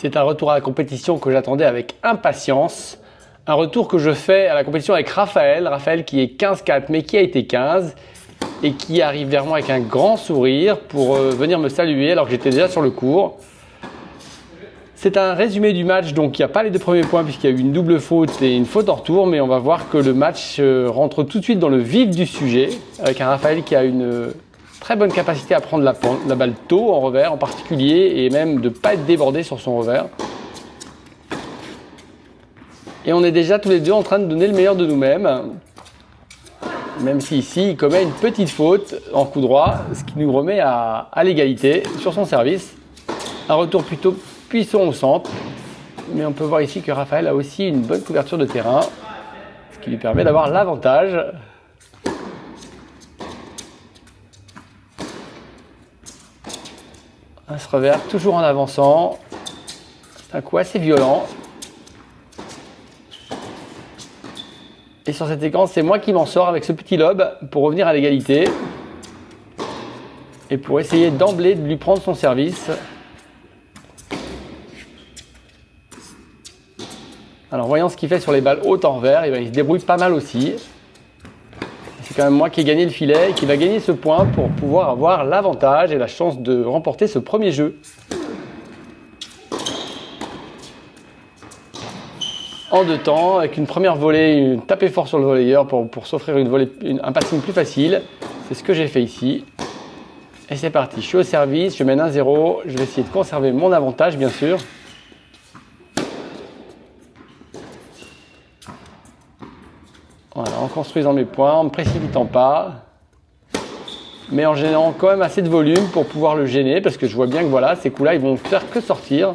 C'est un retour à la compétition que j'attendais avec impatience. Un retour que je fais à la compétition avec Raphaël. Raphaël qui est 15-4 mais qui a été 15 et qui arrive vers moi avec un grand sourire pour venir me saluer alors que j'étais déjà sur le court. C'est un résumé du match, donc il n'y a pas les 2 premiers points puisqu'il y a eu une double faute et une faute en retour, mais on va voir que le match rentre tout de suite dans le vif du sujet avec un Raphaël qui a une très bonne capacité à prendre la balle tôt en revers en particulier et même de ne pas être débordé sur son revers. Et on est déjà tous les deux en train de donner le meilleur de nous-mêmes. Même si ici il commet une petite faute en coup droit, ce qui nous remet à l'égalité sur son service. Un retour plutôt puissant au centre. Mais on peut voir ici que Raphaël a aussi une bonne couverture de terrain, ce qui lui permet d'avoir l'avantage. Un revers toujours en avançant. C'est un coup assez violent. Et sur cette séquence, c'est moi qui m'en sors avec ce petit lob pour revenir à l'égalité. Et pour essayer d'emblée de lui prendre son service. Alors voyant ce qu'il fait sur les balles hautes en revers, il se débrouille pas mal aussi. C'est quand même moi qui ai gagné le filet et qui va gagner ce point pour pouvoir avoir l'avantage et la chance de remporter ce premier jeu. En 2 temps, avec une première volée, taper fort sur le volleyeur pour s'offrir un passing plus facile. C'est ce que j'ai fait ici. Et c'est parti, je suis au service, je mène 1-0. Je vais essayer de conserver mon avantage bien sûr. Voilà, en construisant mes points, en ne me précipitant pas, mais en générant quand même assez de volume pour pouvoir le gêner, parce que je vois bien que voilà, ces coups-là, ils vont faire que sortir.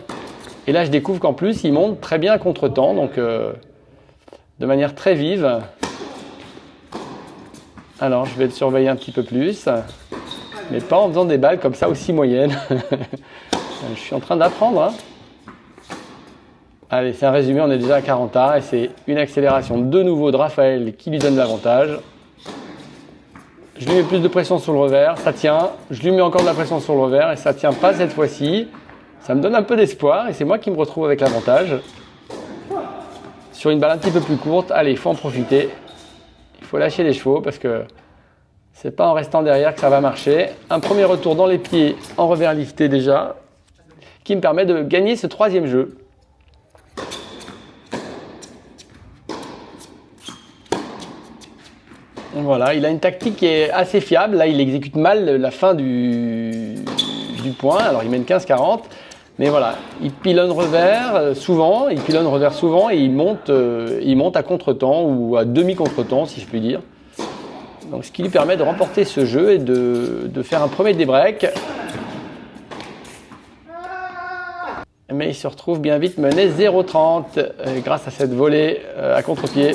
Et là, je découvre qu'en plus, il monte très bien à contre-temps, donc de manière très vive. Alors, je vais le surveiller un petit peu plus, mais pas en faisant des balles comme ça aussi moyennes. Je suis en train d'apprendre, hein. Allez, c'est un résumé, on est déjà à 40A et c'est une accélération de nouveau de Raphaël qui lui donne l'avantage. Je lui mets plus de pression sur le revers, ça tient. Je lui mets encore de la pression sur le revers et ça tient pas cette fois-ci. Ça me donne un peu d'espoir et c'est moi qui me retrouve avec l'avantage. Sur une balle un petit peu plus courte, allez, il faut en profiter. Il faut lâcher les chevaux parce que c'est pas en restant derrière que ça va marcher. Un premier retour dans les pieds en revers lifté déjà, qui me permet de gagner ce 3e jeu. Voilà, il a une tactique qui est assez fiable. Là, il exécute mal la fin du point. Alors, il mène 15-40. Mais voilà, il pilonne revers souvent. Il pilonne revers souvent et il monte à contre-temps ou à demi-contre-temps, si je puis dire. Donc, ce qui lui permet de remporter ce jeu et de faire un premier débreak. Mais il se retrouve bien vite mené 0-30 grâce à cette volée à contre-pied.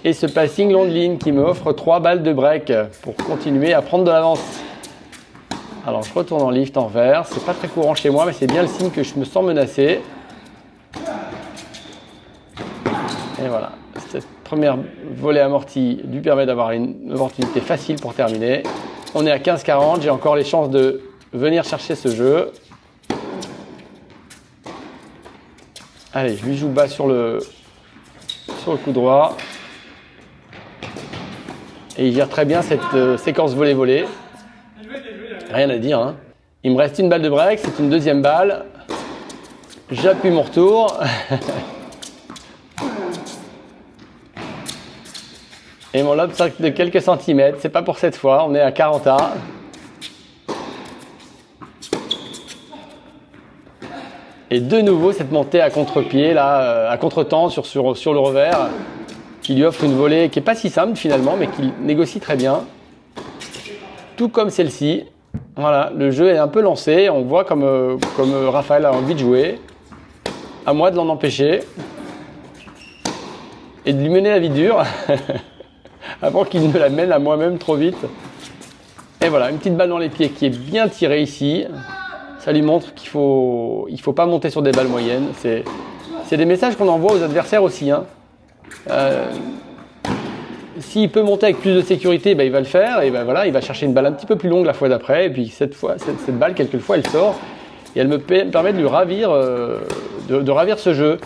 Et ce passing long de ligne qui me offre 3 balles de break pour continuer à prendre de l'avance. Alors je retourne en lift en revers, c'est pas très courant chez moi mais c'est bien le signe que je me sens menacé. Et voilà, cette première volée amortie lui permet d'avoir une opportunité facile pour terminer. On est à 15-40, j'ai encore les chances de venir chercher ce jeu. Allez, je lui joue bas sur le coup droit. Et il gère très bien cette séquence volée-volée. Rien à dire, hein. Il me reste une balle de break, c'est une 2e balle. J'appuie mon retour. Et mon lob sort de quelques centimètres. C'est pas pour cette fois, on est à 40A. Et de nouveau cette montée à contre-pied, là, à contre-temps sur le revers, qui lui offre une volée qui n'est pas si simple finalement, mais qui négocie très bien. Tout comme celle-ci. Voilà, le jeu est un peu lancé. On voit comme Raphaël a envie de jouer. À moi de l'en empêcher. Et de lui mener la vie dure. Avant qu'il ne la mène à moi-même trop vite. Et voilà, une petite balle dans les pieds qui est bien tirée ici. Ça lui montre qu'il faut pas monter sur des balles moyennes. C'est des messages qu'on envoie aux adversaires aussi, hein. S'il peut monter avec plus de sécurité, il va le faire et voilà, il va chercher une balle un petit peu plus longue la fois d'après et puis cette balle quelquefois elle sort et elle me permet de lui ravir, de ravir ce jeu.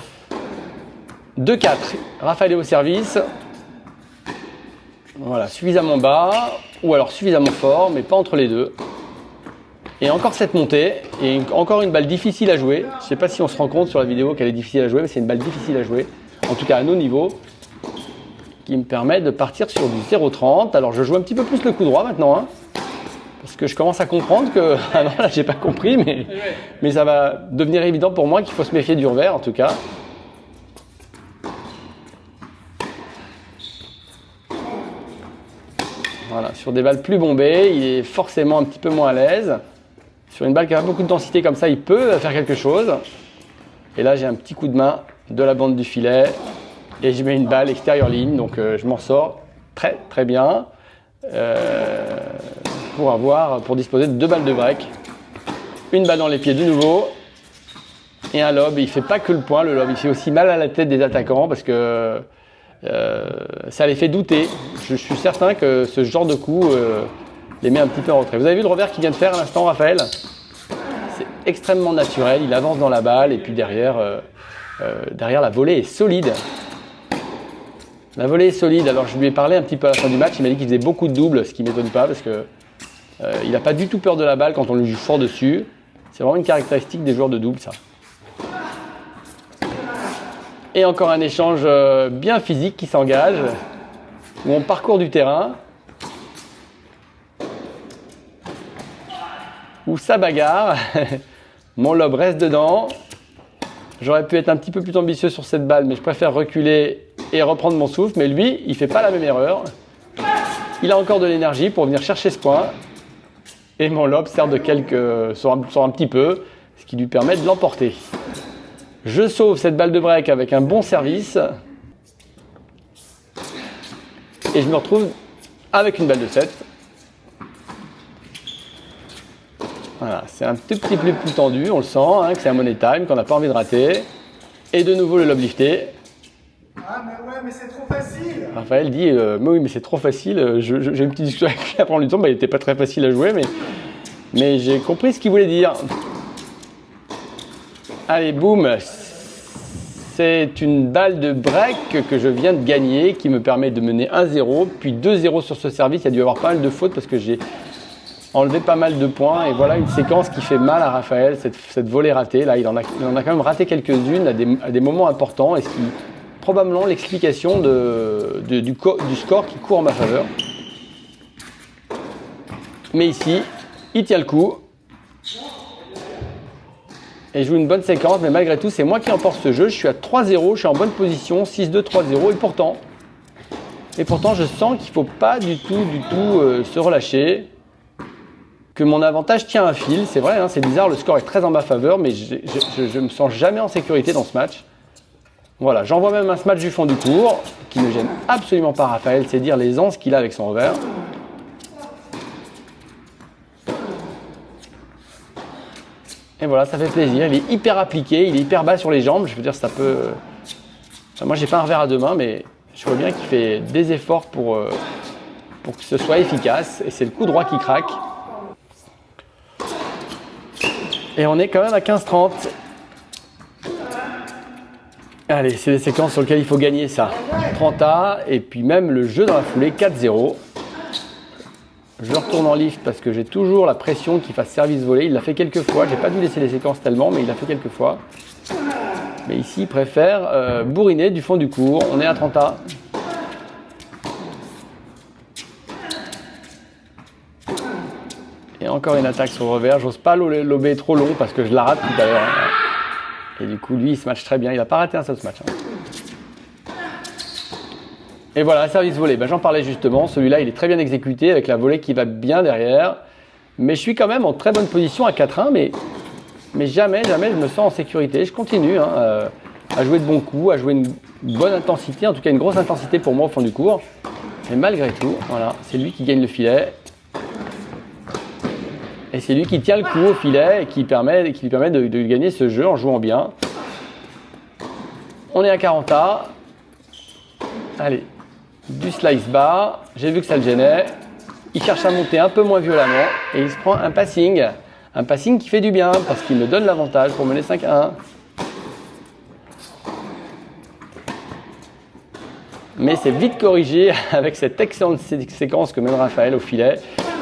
2-4, Raphaël est au service. Voilà, suffisamment bas, ou alors suffisamment fort, mais pas entre les deux. Et encore cette montée, et encore une balle difficile à jouer. Je ne sais pas si on se rend compte sur la vidéo qu'elle est difficile à jouer, mais c'est une balle difficile à jouer, en tout cas à nos niveaux, qui me permet de partir sur du 0,30. Alors je joue un petit peu plus le coup droit maintenant, hein, parce que je commence à comprendre que... Ah non, là j'ai pas compris, mais ça va devenir évident pour moi qu'il faut se méfier du revers en tout cas. Voilà, sur des balles plus bombées, il est forcément un petit peu moins à l'aise. Sur une balle qui a beaucoup de densité comme ça, il peut faire quelque chose. Et là, j'ai un petit coup de main de la bande du filet et je mets une balle extérieure ligne. Donc, je m'en sors très très bien pour disposer de 2 balles de break. Une balle dans les pieds de nouveau et un lob. Il ne fait pas que le point, le lob. Il fait aussi mal à la tête des attaquants parce que ça les fait douter. Je suis certain que ce genre de coup les met un petit peu en retrait. Vous avez vu le revers qu'il vient de faire à l'instant, Raphaël? C'est extrêmement naturel, il avance dans la balle et puis derrière la volée est solide. La volée est solide, alors je lui ai parlé un petit peu à la fin du match, il m'a dit qu'il faisait beaucoup de doubles, ce qui ne m'étonne pas parce que il n'a pas du tout peur de la balle quand on lui joue fort dessus. C'est vraiment une caractéristique des joueurs de double, ça. Et encore un échange bien physique qui s'engage, où on parcourt du terrain, où ça bagarre. Mon lob reste dedans. J'aurais pu être un petit peu plus ambitieux sur cette balle, mais je préfère reculer et reprendre mon souffle. Mais lui, il ne fait pas la même erreur. Il a encore de l'énergie pour venir chercher ce point. Et mon lob sert de sur un petit peu, ce qui lui permet de l'emporter. Je sauve cette balle de break avec un bon service. Et je me retrouve avec une balle de 7. Voilà, c'est un tout petit peu plus tendu, on le sent, hein, que c'est un money time, qu'on n'a pas envie de rater. Et de nouveau le lob lifté. Ah mais ouais, mais c'est trop facile. Raphaël dit, mais oui, mais c'est trop facile. J'ai une petite discussion avec lui après en lui disant, il n'était pas très facile à jouer, mais j'ai compris ce qu'il voulait dire. Allez, boum. C'est une balle de break que je viens de gagner, qui me permet de mener 1-0, puis 2-0 sur ce service. Il y a dû y avoir pas mal de fautes parce que j'ai enlevé pas mal de points. Et voilà une séquence qui fait mal à Raphaël, cette volée ratée. Là, il en a quand même raté quelques-unes à des moments importants. Et ce qui est probablement l'explication du score qui court en ma faveur. Mais ici, il tient le coup. Et je joue une bonne séquence, mais malgré tout, c'est moi qui emporte ce jeu. Je suis à 3-0, je suis en bonne position, 6-2, 3-0. Et pourtant, je sens qu'il ne faut pas du tout se relâcher. Que mon avantage tient un fil. C'est vrai, hein, c'est bizarre, le score est très en ma faveur, mais je me sens jamais en sécurité dans ce match. Voilà, j'envoie même un smash du fond du court, qui ne gêne absolument pas Raphaël. C'est dire les anses qu'il a avec son revers. Et voilà, ça fait plaisir. Il est hyper appliqué, il est hyper bas sur les jambes. Je veux dire, ça peut... Enfin, moi, j'ai pas un revers à 2 mains, mais je vois bien qu'il fait des efforts pour que ce soit efficace. Et c'est le coup droit qui craque. Et on est quand même à 15-30. Allez, c'est des séquences sur lesquelles il faut gagner ça. 30A, et puis même le jeu dans la foulée, 4-0. Je retourne en lift parce que j'ai toujours la pression qu'il fasse service volé. Il l'a fait quelques fois. J'ai pas dû laisser les séquences tellement, mais il l'a fait quelques fois. Mais ici, il préfère bourriner du fond du court. On est à 30A. Et encore une attaque sur le revers. J'ose pas lober trop long parce que je la rate tout à l'heure. Et du coup, lui, il se match très bien. Il n'a pas raté un seul match. Et voilà, service volé, j'en parlais justement, celui-là il est très bien exécuté avec la volée qui va bien derrière. Mais je suis quand même en très bonne position à 4-1, mais jamais je me sens en sécurité. Je continue à jouer de bons coups, à jouer une bonne intensité, en tout cas une grosse intensité pour moi au fond du court. Et malgré tout, voilà, c'est lui qui gagne le filet. Et c'est lui qui tient le coup au filet et qui lui permet de gagner ce jeu en jouant bien. On est à 40A. Allez. Du slice bas, j'ai vu que ça le gênait. Il cherche à monter un peu moins violemment et il se prend un passing Un passing qui fait du bien parce qu'il me donne l'avantage pour mener 5-1. Mais c'est vite corrigé avec cette excellente séquence que mène Raphaël au filet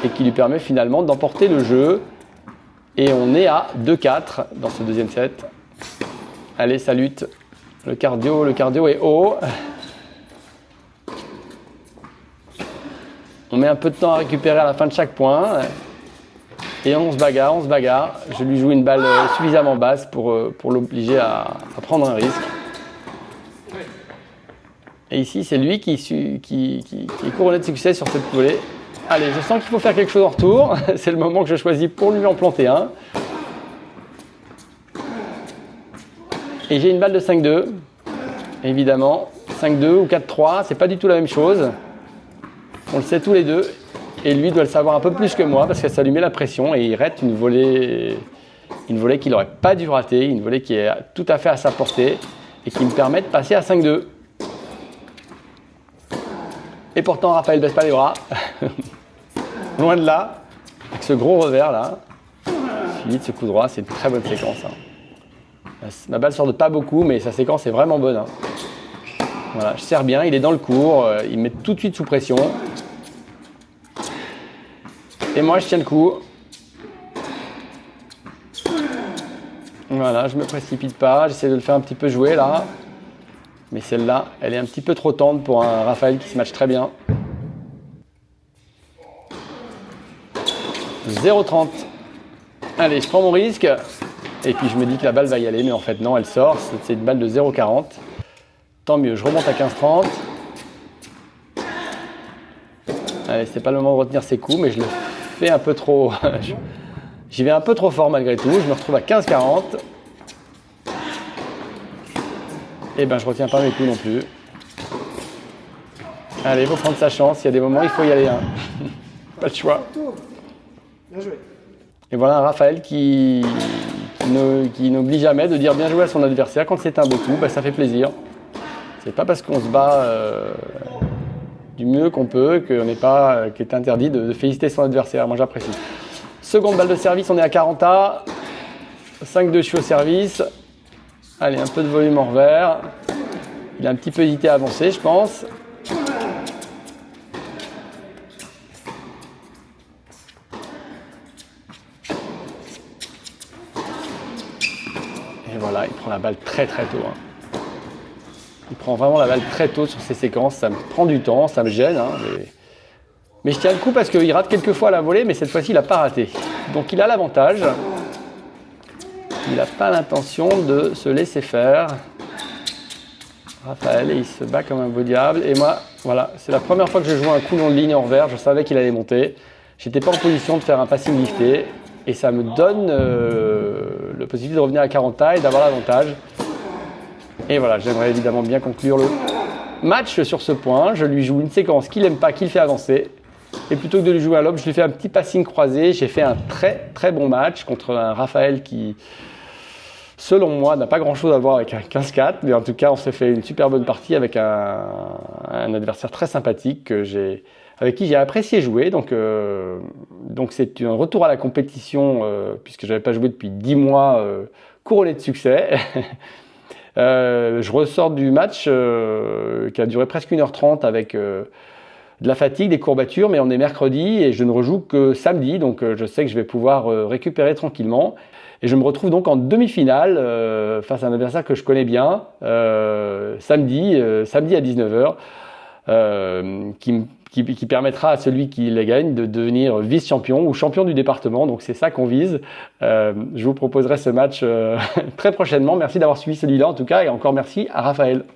et qui lui permet finalement d'emporter le jeu. Et on est à 2-4 dans ce deuxième set. Allez, ça lutte. Le cardio est haut. On met un peu de temps à récupérer à la fin de chaque point. Et on se bagarre. Je lui joue une balle suffisamment basse pour l'obliger à prendre un risque. Et ici, c'est lui qui est couronné de succès sur cette volée. Allez, je sens qu'il faut faire quelque chose en retour. C'est le moment que je choisis pour lui en planter un. Et j'ai une balle de 5-2. Évidemment, 5-2 ou 4-3, c'est pas du tout la même chose. On le sait tous les deux. Et lui doit le savoir un peu plus que moi parce que ça lui met la pression et il rate une volée qu'il n'aurait pas dû rater, une volée qui est tout à fait à sa portée et qui me permet de passer à 5-2. Et pourtant, Raphaël baisse pas les bras. Loin de là, avec ce gros revers là. Fini de ce coup droit, c'est une très bonne séquence. Ma balle sort de pas beaucoup, mais sa séquence est vraiment bonne. Voilà, je serre bien, il est dans le court, il me met tout de suite sous pression. Et moi, je tiens le coup. Voilà, je me précipite pas, j'essaie de le faire un petit peu jouer là. Mais celle-là, elle est un petit peu trop tendre pour un Raphaël qui se matche très bien. 0,30. Allez, je prends mon risque. Et puis je me dis que la balle va y aller, mais en fait non, elle sort. C'est une balle de 0,40. Tant mieux, je remonte à 15,30. Allez, c'est pas le moment de retenir ses coups, mais je le fais un peu trop. J'y vais un peu trop fort malgré tout. Je me retrouve à 15,40. Et ben je retiens pas mes coups non plus. Allez, il faut prendre sa chance. Il y a des moments, il faut y aller. Pas de choix. Bien joué. Et voilà un Raphaël qui n'oublie jamais de dire bien joué à son adversaire. Quand c'est un beau coup, ça fait plaisir. C'est pas parce qu'on se bat du mieux qu'on peut qu'il est interdit de féliciter son adversaire. Moi j'apprécie. Seconde balle de service, on est à 40A. 5-2, je suis au service. Allez, un peu de volume en revers. Il a un petit peu hésité à avancer, je pense. Et voilà, il prend la balle très tôt. Il prend vraiment la balle très tôt sur ces séquences. Ça me prend du temps, ça me gêne. Mais je tiens le coup parce qu'il rate quelques fois la volée, mais cette fois-ci, il n'a pas raté. Donc il a l'avantage. Il n'a pas l'intention de se laisser faire. Raphaël, il se bat comme un beau diable. Et moi, voilà, c'est la première fois que je joue un coup long de ligne en revers. Je savais qu'il allait monter. Je n'étais pas en position de faire un passing lifté. Et ça me donne la possibilité de revenir à 40A et d'avoir l'avantage. Et voilà, j'aimerais évidemment bien conclure le match sur ce point. Je lui joue une séquence qu'il n'aime pas, qu'il fait avancer. Et plutôt que de lui jouer à lob, je lui fais un petit passing croisé. J'ai fait un très bon match contre un Raphaël qui, selon moi, n'a pas grand-chose à voir avec un 15-4. Mais en tout cas, on s'est fait une super bonne partie avec un adversaire très sympathique avec qui j'ai apprécié jouer. Donc c'est un retour à la compétition, puisque je n'avais pas joué depuis 10 mois, couronné de succès. Je ressors du match qui a duré presque 1h30 avec de la fatigue, des courbatures, mais on est mercredi et je ne rejoue que samedi, donc je sais que je vais pouvoir récupérer tranquillement. Et je me retrouve donc en demi-finale face à un adversaire que je connais bien, samedi à 19h, qui permettra à celui qui les gagne de devenir vice-champion ou champion du département. Donc c'est ça qu'on vise. Je vous proposerai ce match très prochainement. Merci d'avoir suivi celui-là en tout cas, et encore merci à Raphaël.